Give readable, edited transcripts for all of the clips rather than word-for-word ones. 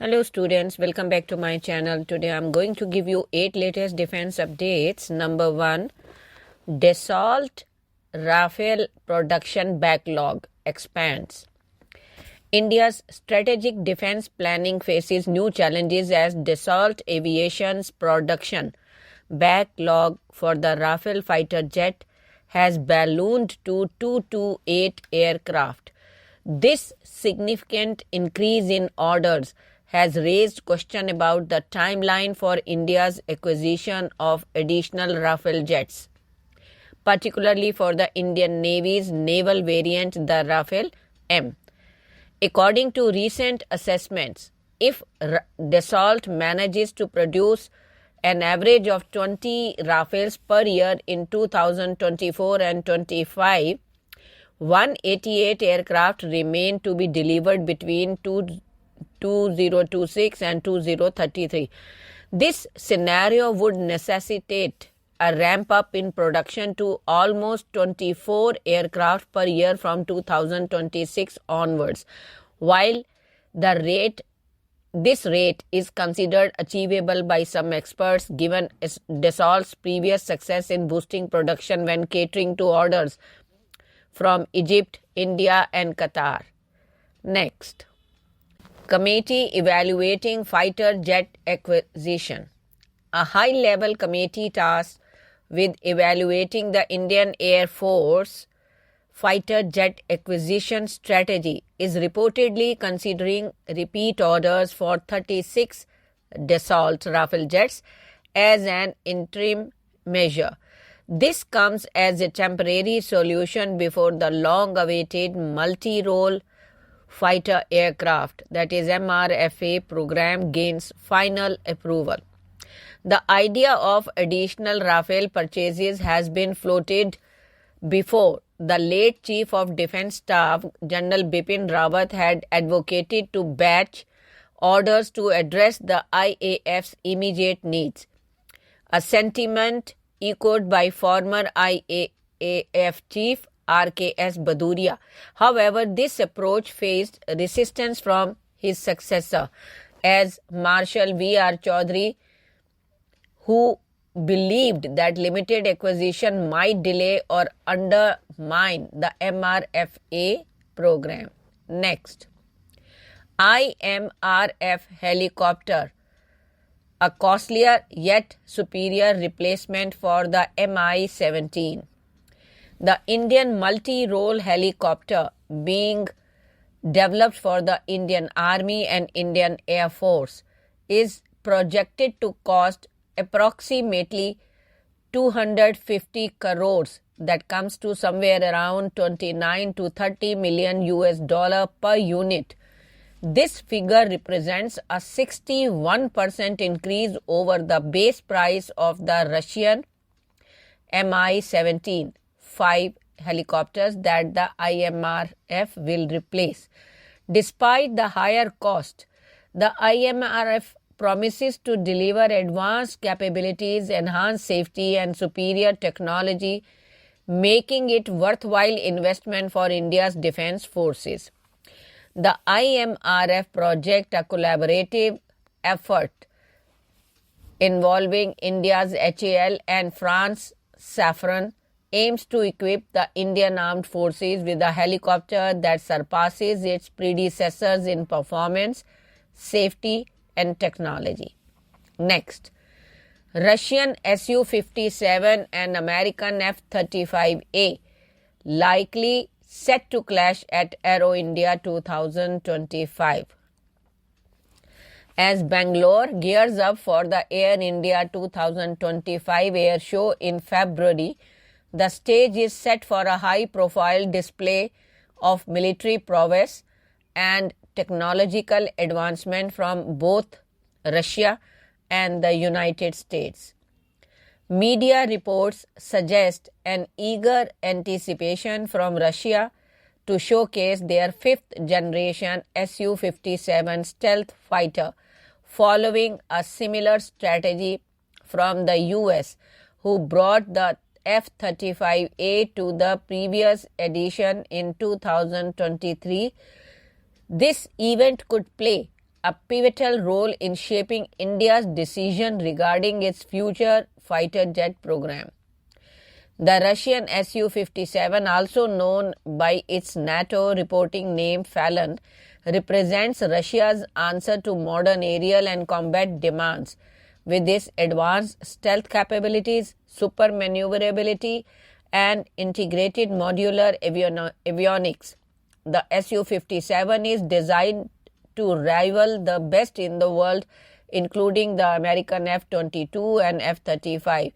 Hello students, welcome back to my channel. Today I'm going to give you 8 latest defense updates. Number 1, Dassault Rafale production backlog expands. India's strategic defense planning faces new challenges as Dassault Aviation's production backlog for the Rafale fighter jet has ballooned to 228 aircraft. This significant increase in orders has raised question about the timeline for India's acquisition of additional Rafale jets, particularly for the Indian Navy's naval variant, the Rafale M. According to recent assessments, if Dassault manages to produce an average of 20 Rafales per year in 2024 and 25, 188 aircraft remain to be delivered between 2026 and 2033. This scenario would necessitate a ramp up in production to almost 24 aircraft per year from 2026 onwards. While this rate is considered achievable by some experts given Dassault's previous success in boosting production when catering to orders from Egypt, India and Qatar. Next, committee evaluating fighter jet acquisition. A high-level committee tasked with evaluating the Indian Air Force fighter jet acquisition strategy is reportedly considering repeat orders for 36 Dassault Rafale jets as an interim measure. This comes as a temporary solution before the long-awaited multi-role fighter aircraft, that is MRFA program, gains final approval. The idea of additional Rafale purchases has been floated before. The late Chief of Defence Staff, General Bipin Rawat, had advocated to batch orders to address the IAF's immediate needs, a sentiment echoed by former IAF Chief RKS Bhaduria. However, this approach faced resistance from his successor, as Marshal V.R. Chaudhary, who believed that limited acquisition might delay or undermine the MRFA program. Next, IMRF helicopter, a costlier yet superior replacement for the Mi-17. The Indian multi-role helicopter being developed for the Indian Army and Indian Air Force is projected to cost approximately 250 crores, that comes to somewhere around 29 to 30 million US dollar per unit. This figure represents a 61% increase over the base price of the Russian Mi-17 5 helicopters that the IMRF will replace. Despite the higher cost, the IMRF promises to deliver advanced capabilities, enhanced safety and superior technology, making it worthwhile investment for India's defense forces. The IMRF project, a collaborative effort involving India's HAL and France Safran, aims to equip the Indian Armed Forces with a helicopter that surpasses its predecessors in performance, safety and technology. Next, Russian Su-57 and American F-35A likely set to clash at Aero India 2025. As Bangalore gears up for the Air India 2025 air show in February, the stage is set for a high-profile display of military prowess and technological advancement from both Russia and the United States. Media reports suggest an eager anticipation from Russia to showcase their fifth-generation Su-57 stealth fighter, following a similar strategy from the US, who brought the F-35A to the previous edition in 2023. This event could play a pivotal role in shaping India's decision regarding its future fighter jet program. The Russian Su-57, also known by its NATO reporting name Falcon, represents Russia's answer to modern aerial and combat demands. With its advanced stealth capabilities, super maneuverability, and integrated modular avionics, the Su-57 is designed to rival the best in the world, including the American F-22 and F-35.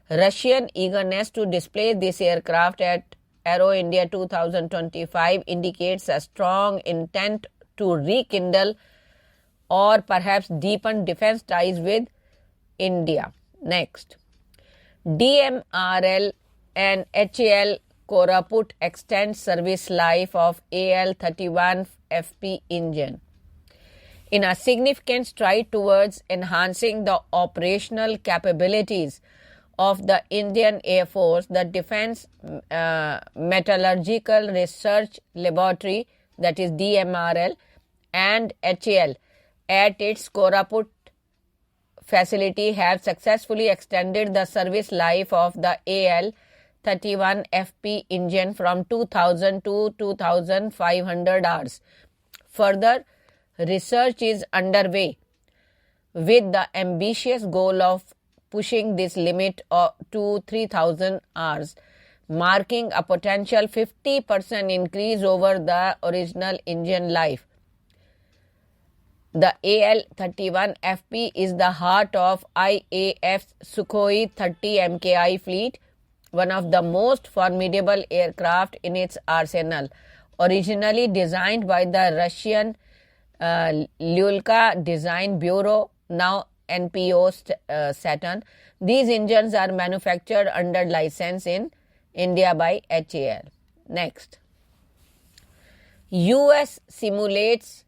Russian eagerness to display this aircraft at Aero India 2025 indicates a strong intent to rekindle or perhaps deepen defense ties with India. Next, DMRL and HAL Koraput extends service life of AL-31 FP engine. In a significant stride towards enhancing the operational capabilities of the Indian Air Force, the Defense Metallurgical Research Laboratory, that is DMRL, and HAL at its Koraput facility have successfully extended the service life of the AL-31 FP engine from 2000 to 2500 hours. Further, research is underway with the ambitious goal of pushing this limit to 3000 hours, marking a potential 50% increase over the original engine life. The AL-31 FP is the heart of IAF's Sukhoi 30 MKI fleet, one of the most formidable aircraft in its arsenal. Originally designed by the Russian Lyulka Design Bureau, now NPO Saturn, these engines are manufactured under license in India by HAL. Next, US simulates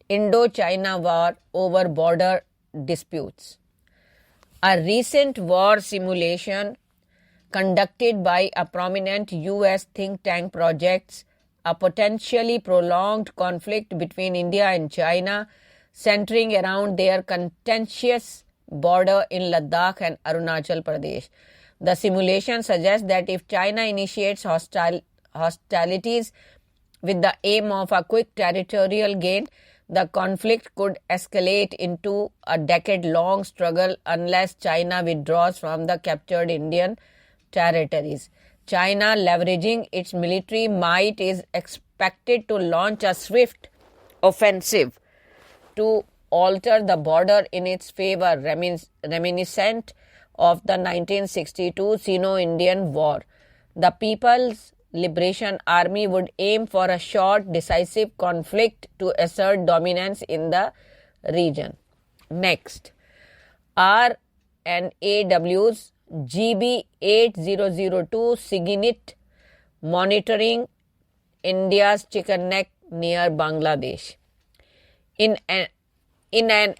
Indo-China war over border disputes. A recent war simulation conducted by a prominent US think tank projects a potentially prolonged conflict between India and China, centering around their contentious border in Ladakh and Arunachal Pradesh. The simulation suggests that if China initiates hostilities with the aim of a quick territorial gain, the conflict could escalate into a decade-long struggle unless China withdraws from the captured Indian territories. China, leveraging its military might, is expected to launch a swift offensive to alter the border in its favor, reminiscent of the 1962 Sino-Indian War. The People's Liberation Army would aim for a short, decisive conflict to assert dominance in the region. Next, RNAW's GB8002 SIGINT monitoring India's chicken neck near Bangladesh. In an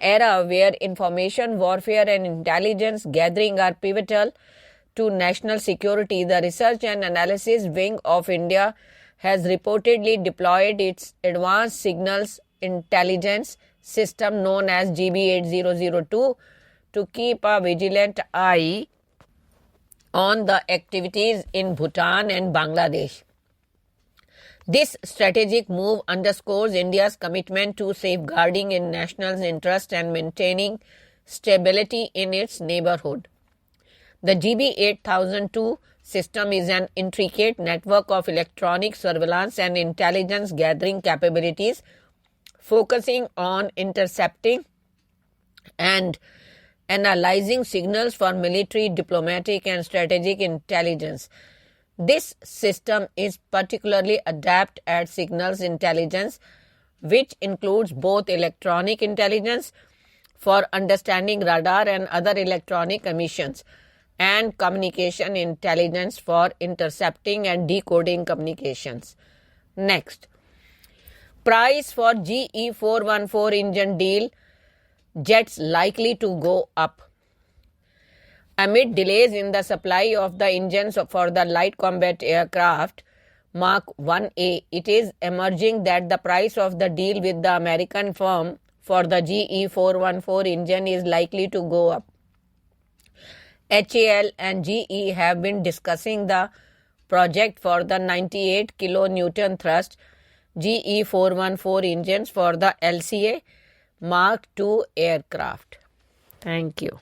era where information warfare and intelligence gathering are pivotal to national security, the Research and Analysis Wing of India has reportedly deployed its advanced signals intelligence system known as GB8002 to keep a vigilant eye on the activities in Bhutan and Bangladesh. This strategic move underscores India's commitment to safeguarding its national interest and maintaining stability in its neighborhood. The GB8002 system is an intricate network of electronic surveillance and intelligence gathering capabilities, focusing on intercepting and analyzing signals for military, diplomatic, and strategic intelligence. This system is particularly adept at signals intelligence, which includes both electronic intelligence for understanding radar and other electronic emissions, and communication intelligence for intercepting and decoding communications. Next, price for GE414 engine deal jets likely to go up. Amid delays in the supply of the engines for the light combat aircraft, Mark 1A, it is emerging that the price of the deal with the American firm for the GE 414 engine is likely to go up. HAL and GE have been discussing the project for the 98 kilonewton thrust GE 414 engines for the LCA Mark II aircraft. Thank you.